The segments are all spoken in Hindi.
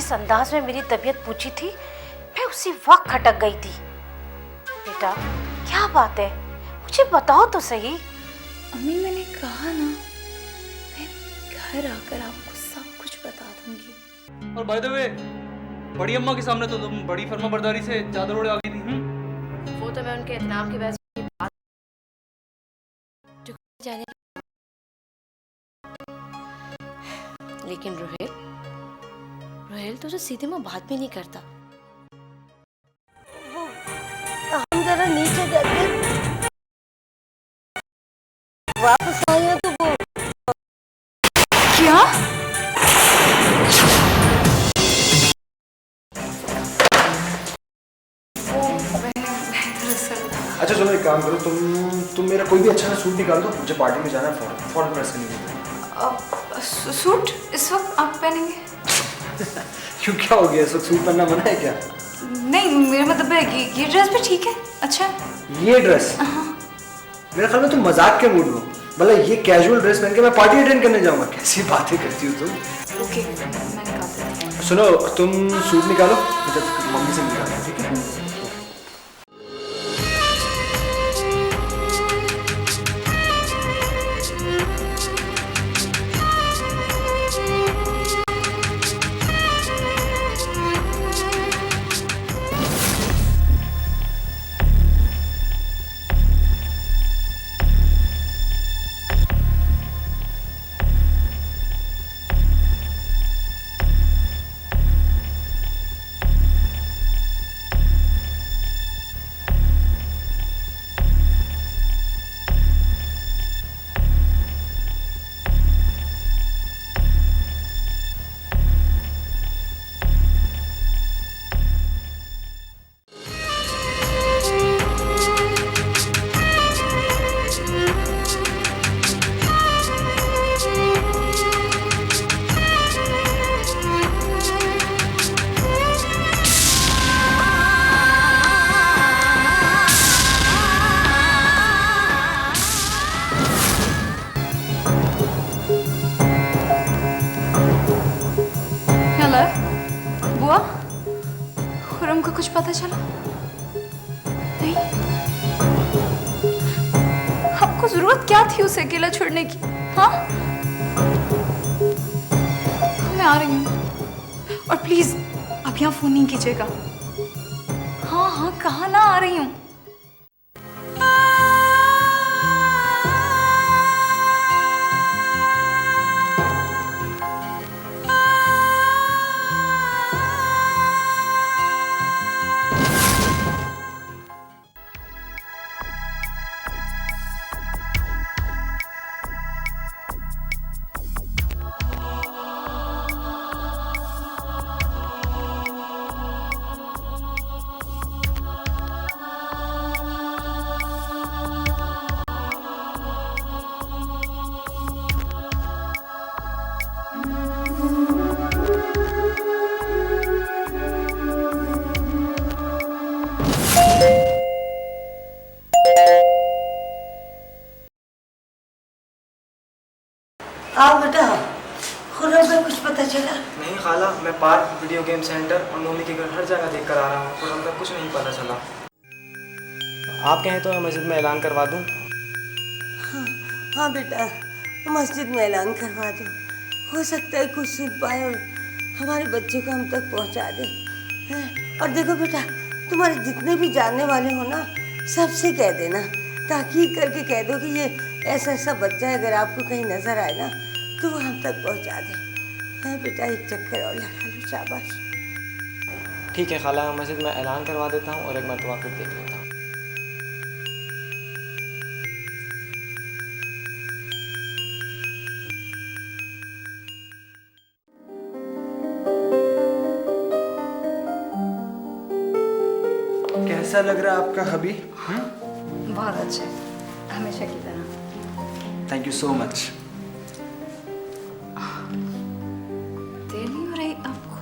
जिस अंदाज में मेरी तबीयत पूछी थी, मैं उसी वक्त खटक गई थी। बेटा क्या बात है, मुझे बताओ तो सही। अम्मी मैंने कहा ना, मैं घर आकर आपको सब कुछ बता दूंगी। और बाय द वे, बड़ी अम्मा के सामने तो तुम बड़ी फर्माबरदारी से चादर ओढ़े आ गई थी। वो तो मैं उनके इत्मीनान की वजह से बात जाने, लेकिन रोहेल तो सीधे मुंह बात भी नहीं करता। हम जरा नीचे जाते, वापस आए तो वो क्या? अच्छा चलो एक काम करो, तुम मेरा कोई भी अच्छा सूट निकाल दो, मुझे पार्टी में जाना है, फॉरन प्रेस करनी है। सूट इस वक्त आप पहनेंगे? क्यों, क्या हो गया, इस वक्त सूट पहनना मना है क्या? नहीं, मेरा मतलब है ये ड्रेस भी ठीक है। अच्छा ये ड्रेस? मेरे ख्याल में तुम मजाक के मूड में हो। मतलब ये कैजुअल ड्रेस पहन के मैं पार्टी अटेंड करने जाऊंगा? कैसी बातें करती हो तुम। ओके मैं निकालती हूँ। सुनो, तुम सूट निकालो, मुझे मम्मी से निकालना है, ठीक है? बुआ, खुरम को कुछ पता चला? नहीं? आपको जरूरत क्या थी उसे अकेला छोड़ने की? हाँ, मैं आ रही हूँ। और प्लीज आप यहाँ फोन नहीं कीजिएगा। हाँ हाँ, कहाँ ना आ रही हूँ। आओ बेटा, खुरम का कुछ पता चला? नहीं खाला, मैं पार्क, वीडियो गेम सेंटर और मम्मी के घर हर जगह देख कर आ रहा हूँ, खुरम का कुछ नहीं पता चला। आप कहें तो मैं मस्जिद में ऐलान करवा दूँ? हाँ बेटा, मस्जिद में ऐलान करवा दो। हो सकता है कुछ सुन पाए और हमारे बच्चे को हम तक पहुँचा दे। और देखो बेटा, तुम्हारे जितने भी जानने वाले हो ना, सबसे कह देना, ताकीद करके कह दो कि ये ऐसा ऐसा बच्चा है, अगर आपको कहीं नजर आए ना तो वो हम तक पहुंचा दे। है बेटा, एक चक्कर और लगा लो, शाबाश। ठीक है खाला, मैं मस्जिद में ऐलान करवा देता हूँ और एक मरतबा फिर देख लेता हूँ। कैसा लग रहा है आपका हबी? बहुत अच्छे, हमेशा की तरह। Thank you so much. देर नहीं हो रही आपको?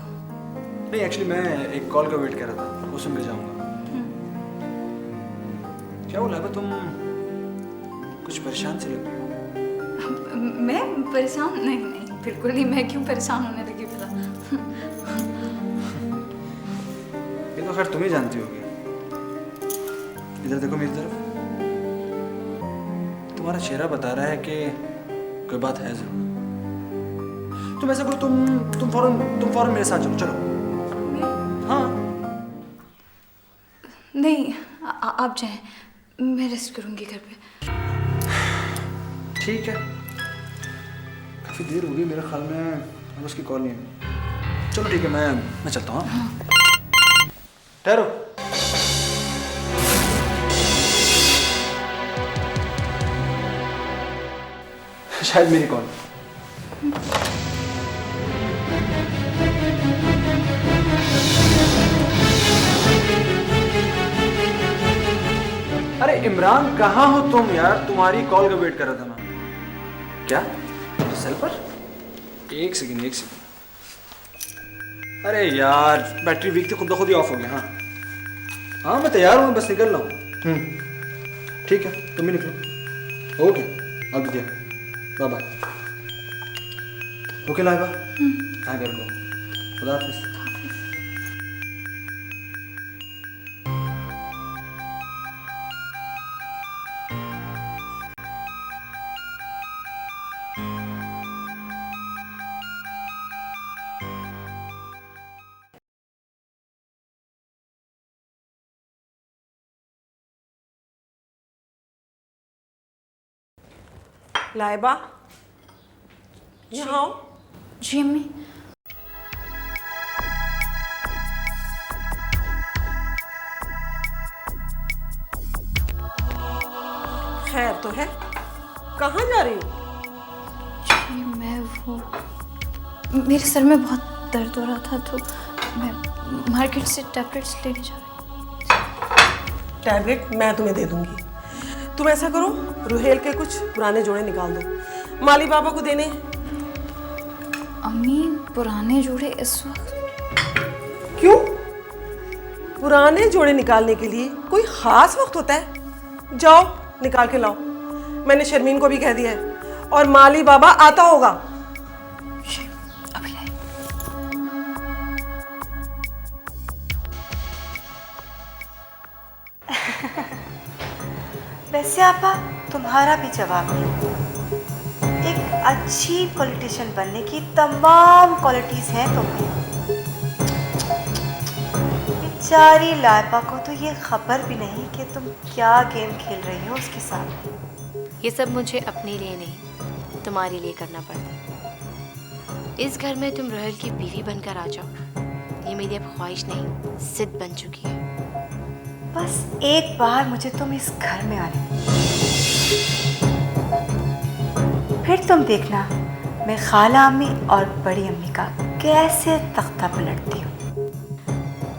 नहीं, एक्चुअली मैं एक कॉल का वेट कर रहा था, उसमें मिल जाऊंगा। क्या बोला है, तुम कुछ परेशान से लग रही हो? मैं परेशान? नहीं नहीं, बिल्कुल नहीं। मैं क्यों परेशान होने लगी भला? तो खैर तुम ही जानती होगी। इधर देखो मेरी तरफ, तुम्हारा चेहरा बता रहा है कि कोई बात है जरूर। तुम ऐसा करो, तुम फौरन मेरे साथ चलो। हाँ नहीं, आप जाएं, मैं रेस्ट करूंगी घर पे। ठीक है, काफी देर हो गई, मेरे ख्याल में अब उसकी कॉल नहीं है। चलो ठीक है, मैं चलता हूँ। हाँ? ठहरो। शायद मेरी कॉल। अरे इमरान, कहाँ हो तुम यार? तुम्हारी कॉल का वेट कर रहा था मैं। क्या सेल पर? एक सेकंड। अरे यार, बैटरी वीक थी, खुद ब खुद ही ऑफ हो गया। हाँ मैं तैयार हूँ, बस निकल रहा हूँ। ठीक है, तुम भी निकलो। Okay, I'll be there. Bye bye. Okay Laiba, हाँ कर लो। खुदा हाफिज़। लाइबा, यहाँ आओ। जी अम्मी। खैर तो है, कहाँ जा रही हो? जी मैं वो, मेरे सर में बहुत दर्द हो रहा था तो मैं मार्केट से टैबलेट्स लेने जा रही। टैबलेट मैं तुम्हें दे दूंगी। तुम ऐसा करो, रुहेल के कुछ पुराने जोड़े निकाल दो, माली बाबा को देने। अम्मी पुराने जोड़े इस वक्त? क्यों? पुराने जोड़े निकालने के लिए कोई खास वक्त होता है? जाओ निकाल के लाओ। मैंने शर्मीन को भी कह दिया है और माली बाबा आता होगा। अभी लाए। वैसे आपा, तुम्हारा भी जवाब नहीं। एक अच्छी पॉलिटिशियन बनने की तमाम क्वालिटीज हैं तुम्हें। बेचारी लाइबा को तो ये खबर भी नहीं कि तुम क्या गेम खेल रही हो उसके साथ। ये सब मुझे अपने लिए नहीं, तुम्हारे लिए करना पड़ता। इस घर में तुम रोहेल की बीवी बनकर आ जाओ, ये मेरी अब ख्वाहिश नहीं, जिद बन चुकी है। बस एक बार मुझे तुम इस घर में आने दो, फिर तुम देखना मैं खाला अम्मी और बड़ी अम्मी का कैसे तख्ता पलटती हूँ।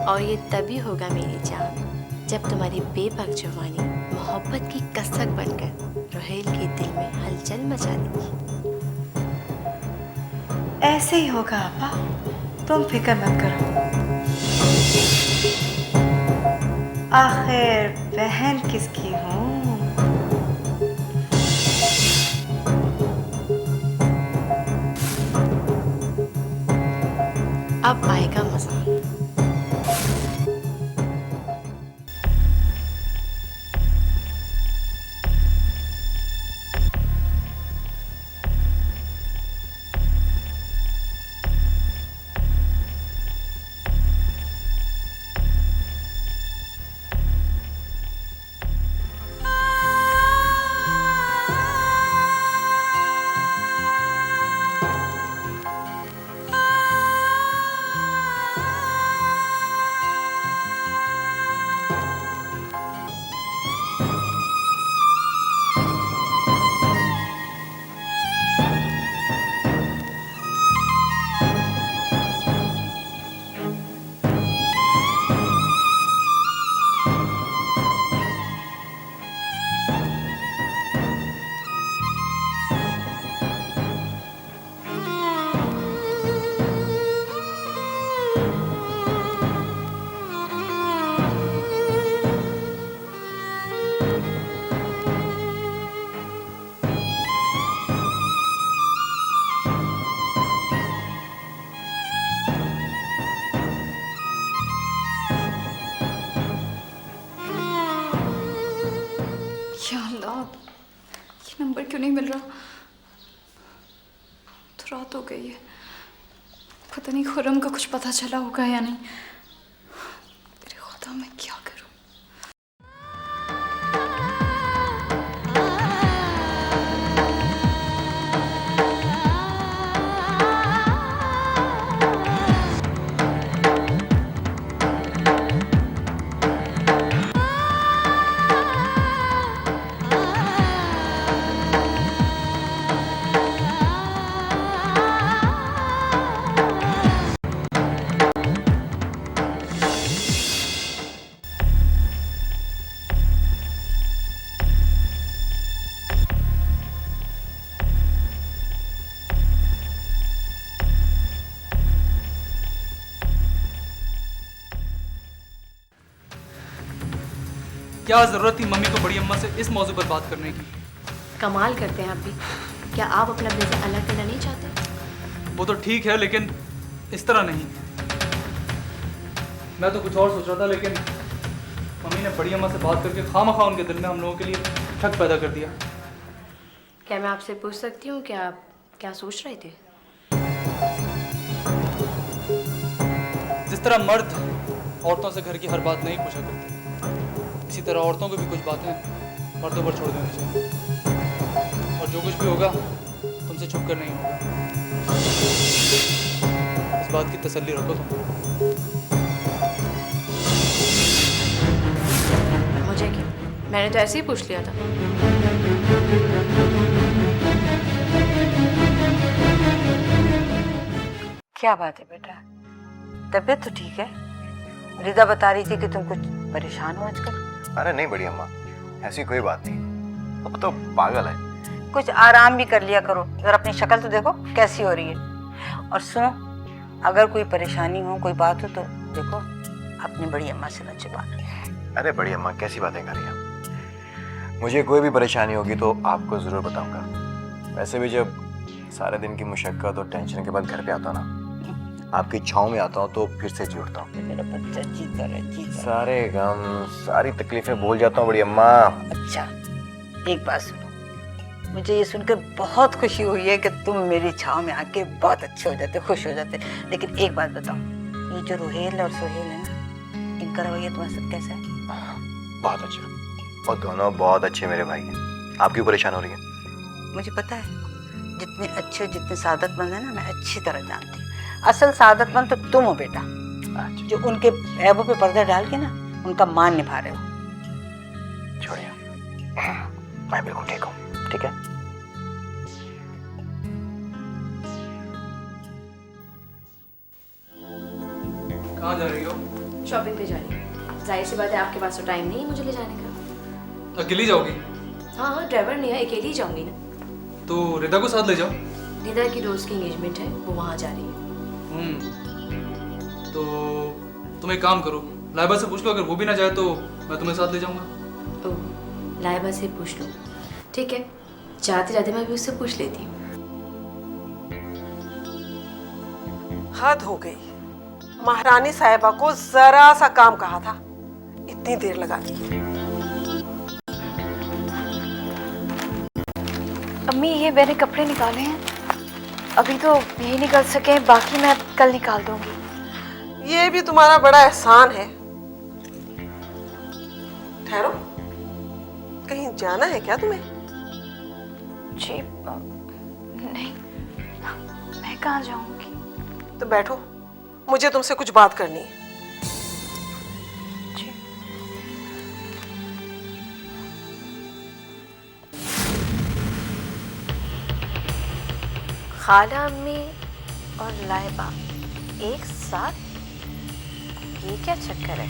और ये तभी होगा मेरी जान, जब तुम्हारी बेपक जवानी मोहब्बत की कसक बनकर रोहेल के दिल में हलचल मचा देगी। ऐसे ही होगा आपा, तुम फिक्र मत करो। आखिर बहन किसकी हूँ? अब आएगा मजा। नंबर क्यों नहीं मिल रहा? तो रात हो गई है, पता नहीं खुर्रम का कुछ पता चला होगा या नहीं। तेरे खुदा मैं क्या करूं? क्या ज़रूरत थी मम्मी को बड़ी अम्मा से इस मौजू पर बात करने की? कमाल करते हैं आप भी। क्या आप अपना बिजनेस अलग करना नहीं चाहते? वो तो ठीक है, लेकिन इस तरह नहीं। मैं तो कुछ और सोच रहा था, लेकिन मम्मी ने बड़ी अम्मा से बात करके खामखा उनके दिल में हम लोगों के लिए शक पैदा कर दिया। क्या मैं आपसे पूछ सकती हूँ क्या आप क्या सोच रहे थे? जिस तरह मर्द औरतों से घर की हर बात नहीं पूछा करते, इसी तरह औरतों को भी कुछ बातें मर्दों पर छोड़ देनी चाहिए। और जो कुछ भी होगा तुमसे छुप कर नहीं होगा, इस बात की तसल्ली रखो तुम। मुझे क्या, मैंने तो ऐसे ही पूछ लिया था। क्या बात है बेटा, तबीयत तो ठीक है? रिदा बता रही थी कि तुम कुछ परेशान हो आजकल। अरे नहीं बड़ी अम्मा, ऐसी कोई बात नहीं। अब तो पागल है। कुछ आराम भी कर लिया करो, अगर अपनी शक्ल तो देखो कैसी हो रही है। और सुनो, अगर कोई परेशानी हो, कोई बात हो तो देखो अपनी बड़ी अम्मा से न छुपाना। अरे बड़ी अम्मा कैसी बातें कर रही हैं? मुझे कोई भी परेशानी होगी तो आपको ज़रूर बताऊंगा। वैसे भी जब सारे दिन की मुशक्क़त और टेंशन के बाद घर पे आता हूँ ना, आपकी छाँव में आता हूँ तो फिर से जुड़ता हूँ। मेरा बच्चा जीता रहे। सारे गम, सारी तकलीफें भूल जाता हूँ बड़ी अम्मा। अच्छा, एक बात सुनो, मुझे ये सुनकर बहुत खुशी हुई है कि तुम मेरी छाँव में आके बहुत अच्छे हो जाते, खुश हो जाते। लेकिन एक बात बताओ, ये जो रुहेल और सोहेल है ना, इनका रवैया तुम्हारे साथ कैसा है? बहुत अच्छा, और दोनों बहुत अच्छे मेरे भाई हैं। आप क्यों परेशान हो रही हैं? मुझे पता है, जितने अच्छे जितने सादतमंद है ना, मैं अच्छी तरह जानती हूँ। असल सादतमंद तो तुम हो बेटा, जो उनके ऐबों पे पर्दा डाल के ना उनका मान निभा रहे हो। छोड़िए, मैं बिल्कुल ठीक हूँ। ठीक है, कहाँ जा रही हो? शॉपिंग पे जा रही हूँ। जाहिर सी बात है आपके पास तो टाइम नहीं है मुझे ले जाने का। अकेली जाओगी? हाँ, ड्राइवर नहीं है, अकेली जाऊंगी ना। तो रिदा को साथ ले जाओ। रिदा की दोस्त की एंगेजमेंट है, वो वहाँ जा रही है। तो तुम एक काम करो, लाइबा से पूछ लो, अगर वो भी ना जाए तो मैं तुम्हें साथ ले जाऊंगा। ओह, लाइबा से पूछ लो। ठीक है, जाते जाते मैं भी उससे पूछ लेती हूँ। हद हो गई, महारानी साहिबा को जरा सा काम कहा था, इतनी देर लगा दी। अम्मी, ये मैंने कपड़े निकाले हैं, अभी तो यही निकल सके, बाकी मैं कल निकाल दूंगी। ये भी तुम्हारा बड़ा एहसान है। ठहरो, कहीं जाना है क्या तुम्हें? जी नहीं, मैं कहाँ जाऊंगी? तो बैठो, मुझे तुमसे कुछ बात करनी है। जी। खाला अम्मी और लाइबा एक साथ, ये क्या चक्कर है?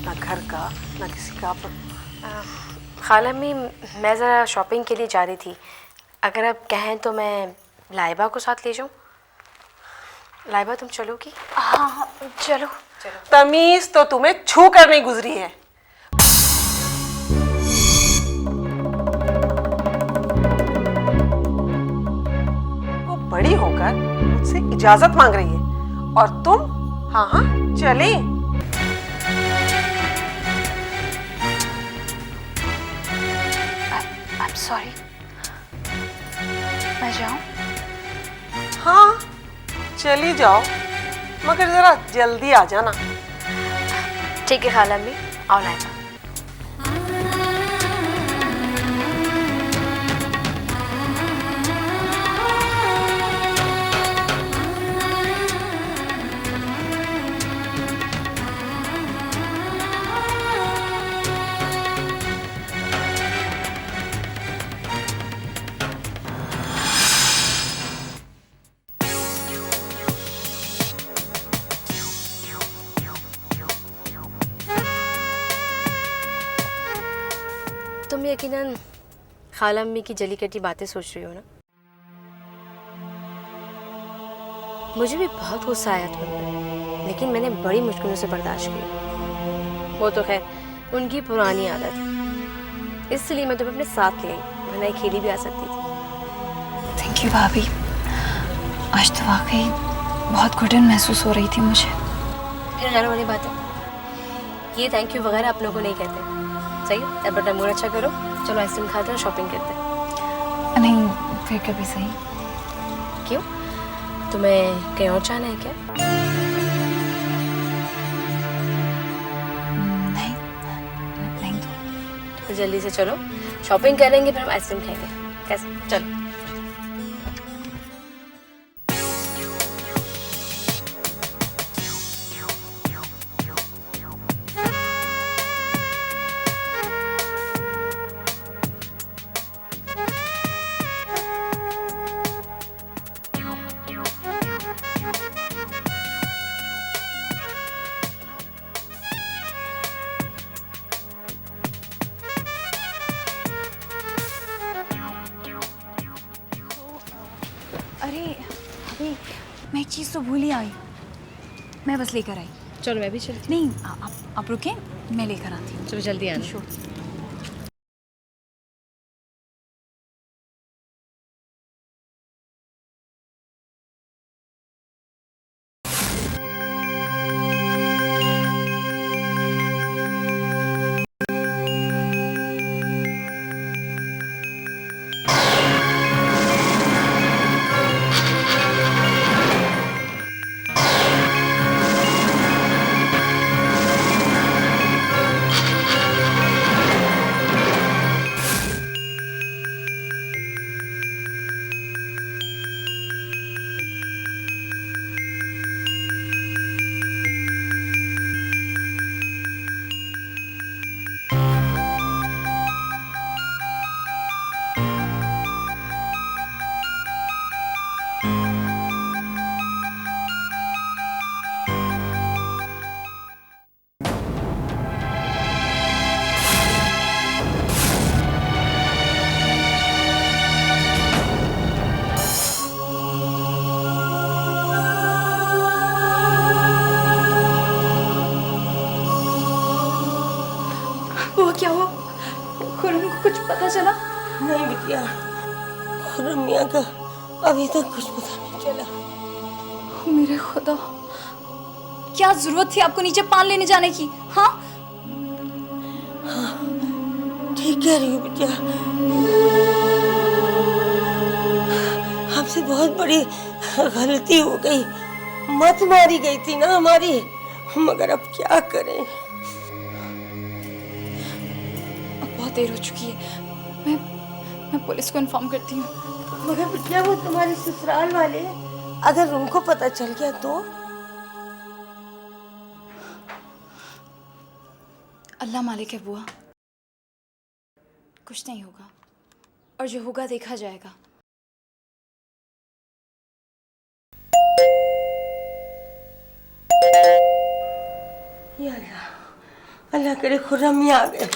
ना घर का ना किसी का। खाला अम्मी, मैं ज़रा शॉपिंग के लिए जा रही थी, अगर आप कहें तो मैं लाइबा को साथ ले जाऊं। लाइबा तुम चलोगी? हाँ, चलो। तमीज तो तुम्हें छू कर नहीं गुजरी है। वो बड़ी होकर मुझसे इजाजत मांग रही है और तुम हाँ हाँ चले? I'm sorry. मैं जाऊं? हाँ चली जाओ, मगर जरा जल्दी आ जाना। ठीक है खाला अम्मी, ऑल राइट। तुम यकीनन खाला अम्मी की जली कटी बातें सोच रही हो ना? मुझे भी बहुत गुस्सा आया तुम पर, लेकिन मैंने बड़ी मुश्किलों से बर्दाश्त की। वो तो खैर उनकी पुरानी आदत है, इसलिए मैं तुम्हें अपने साथ ले आई, वरना अकेली भी आ सकती थी। थैंक यू भाभी, आज तो वाकई बहुत घुटन महसूस हो रही थी मुझे। फिर रहने वाली बात है, ये थैंक यू वगैरह अपनों को नहीं कहते। सही है, अब अपना मूड अच्छा करो, चलो आइसक्रीम खाते हैं, शॉपिंग करते हैं। नहीं, फिर कभी सही। क्यों, तुम्हें कहीं और जाना है क्या? नहीं, नहीं तो जल्दी से चलो, शॉपिंग करेंगे फिर हम आइसक्रीम खाएंगे। कैसे? चलो। अरे अभी मैं एक चीज़ तो भूल ही आई, मैं बस लेकर आई। चलो मैं भी चलती नहीं, आप रुकें, मैं लेकर आती हूँ। हूँ। चलो जल्दी आना। श्योर। वो क्या हुआ? खुरम को कुछ पता चला? नहीं बिटिया, खुर्रम मियां का अभी तक कुछ पता नहीं चला। मेरे खुदा, क्या जरूरत थी आपको नीचे पान लेने जाने की? हाँ, ठीक कह रही हो बिटिया, हमसे बहुत बड़ी गलती हो गई, मत मारी गई थी ना हमारी, मगर अब क्या करें। अब बहुत देर हो चुकी है, मैं पुलिस को इन्फॉर्म करती हूँ। मगर बिटिया वो तुम्हारे ससुराल वाले, अगर उनको पता चल गया तो? अल्लाह मालिक है बुआ, कुछ नहीं होगा, और जो होगा देखा जाएगा। या अल्लाह, अल्लाह करे खुर्रम मियां आ गए।